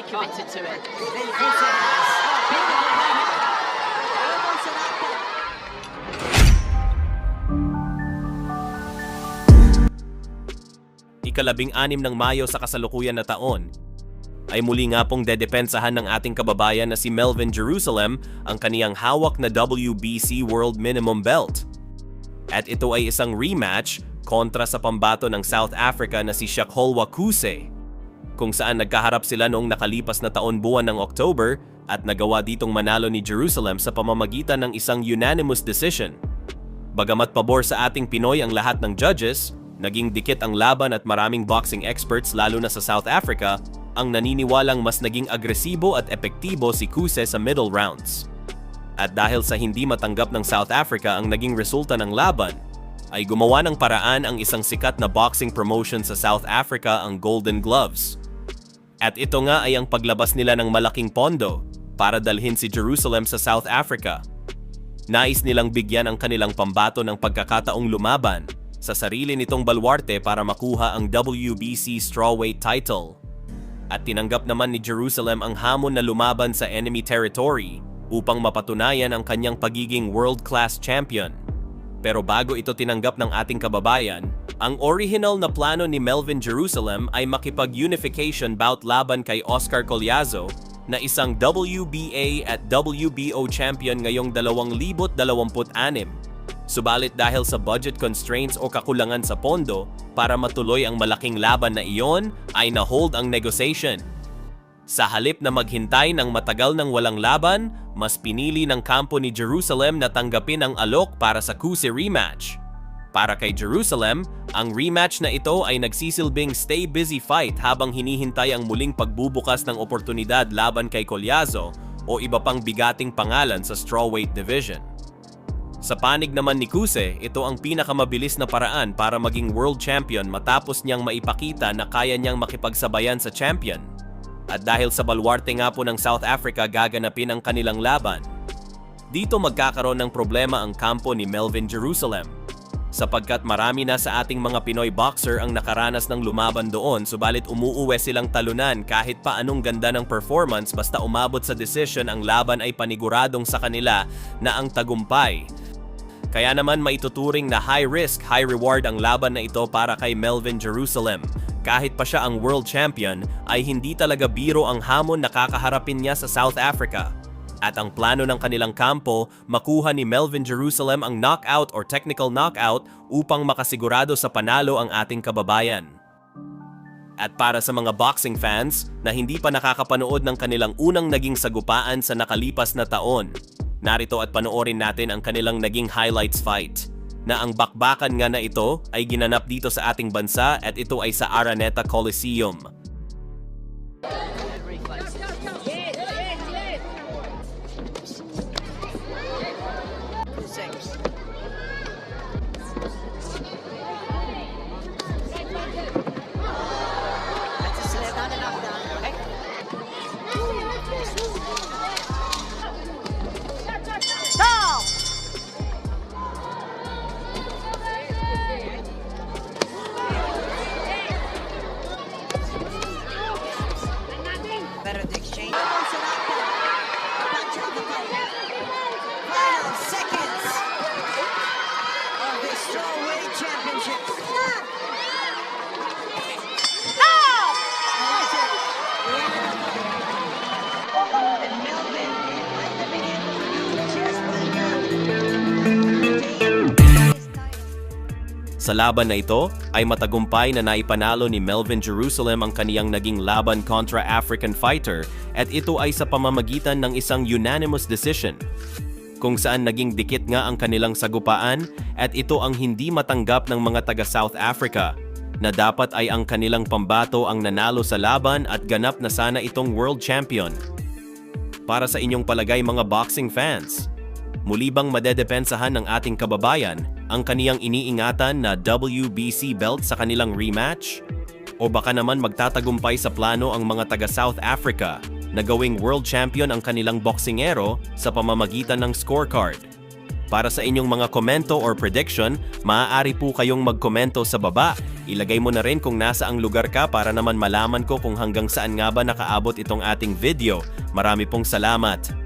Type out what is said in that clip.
committed to it. Ikalabing-anim ng Mayo sa kasalukuyan na taon, ay muli nga pong dedepensahan ng ating kababayan na si Melvin Jerusalem ang kaniyang hawak na WBC World Minimum Belt. At ito ay isang rematch kontra sa pambato ng South Africa na si Shakolwa Kuse, kung saan nagkaharap sila noong nakalipas na taon buwan ng October at nagawa ditong manalo ni Jerusalem sa pamamagitan ng isang unanimous decision. Bagamat pabor sa ating Pinoy ang lahat ng judges, naging dikit ang laban at maraming boxing experts lalo na sa South Africa ang naniniwalang mas naging agresibo at epektibo si Kuse sa middle rounds. At dahil sa hindi matanggap ng South Africa ang naging resulta ng laban, ay gumawa ng paraan ang isang sikat na boxing promotion sa South Africa, ang Golden Gloves. At ito nga ay ang paglabas nila ng malaking pondo para dalhin si Jerusalem sa South Africa. Nais nilang bigyan ang kanilang pambato ng pagkakataong lumaban sa sarili nitong baluarte para makuha ang WBC strawweight title. At tinanggap naman ni Jerusalem ang hamon na lumaban sa enemy territory upang mapatunayan ang kanyang pagiging world-class champion. Pero bago ito tinanggap ng ating kababayan, ang original na plano ni Melvin Jerusalem ay makipag-unification bout laban kay Oscar Collazo na isang WBA at WBO champion ngayong 2026. Subalit dahil sa budget constraints o kakulangan sa pondo para matuloy ang malaking laban na iyon ay na-hold ang negotiation. Sa halip na maghintay ng matagal ng walang laban, mas pinili ng kampo ni Jerusalem na tanggapin ang alok para sa Kuse rematch. Para kay Jerusalem, ang rematch na ito ay nagsisilbing stay busy fight habang hinihintay ang muling pagbubukas ng oportunidad laban kay Collazo o iba pang bigating pangalan sa strawweight division. Sa panig naman ni Kuse, ito ang pinakamabilis na paraan para maging world champion matapos niyang maipakita na kaya niyang makipagsabayan sa champion. At dahil sa baluarte nga po ng South Africa gaganapin ang kanilang laban, dito magkakaroon ng problema ang kampo ni Melvin Jerusalem. Sapagkat marami na sa ating mga Pinoy boxer ang nakaranas ng lumaban doon, subalit umuuwi silang talunan kahit pa anong ganda ng performance, basta umabot sa decision ang laban ay paniguradong sa kanila na ang tagumpay. Kaya naman maituturing na high risk, high reward ang laban na ito para kay Melvin Jerusalem. Kahit pa siya ang world champion, ay hindi talaga biro ang hamon na kakaharapin niya sa South Africa. At ang plano ng kanilang kampo, makuha ni Melvin Jerusalem ang knockout or technical knockout upang makasigurado sa panalo ang ating kababayan. At para sa mga boxing fans na hindi pa nakakapanood ng kanilang unang naging sagupaan sa nakalipas na taon, narito at panoorin natin ang kanilang naging highlights fight, na ang bakbakan nga na ito ay ginanap dito sa ating bansa at ito ay sa Araneta Coliseum. Sa laban na ito ay matagumpay na naipanalo ni Melvin Jerusalem ang kaniyang naging laban kontra African fighter at ito ay sa pamamagitan ng isang unanimous decision, kung saan naging dikit nga ang kanilang sagupaan at ito ang hindi matanggap ng mga taga South Africa na dapat ay ang kanilang pambato ang nanalo sa laban at ganap na sana itong world champion. Para sa inyong palagay mga boxing fans, muli bang madedepensahan ng ating kababayan ang kaniyang iniingatan na WBC belt sa kanilang rematch? O baka naman magtatagumpay sa plano ang mga taga South Africa na gawing world champion ang kanilang boksingero sa pamamagitan ng scorecard? Para sa inyong mga komento or prediction, maaari po kayong magkomento sa baba. Ilagay mo na rin kung nasa ang lugar ka para naman malaman ko kung hanggang saan nga ba nakaabot itong ating video. Marami pong salamat!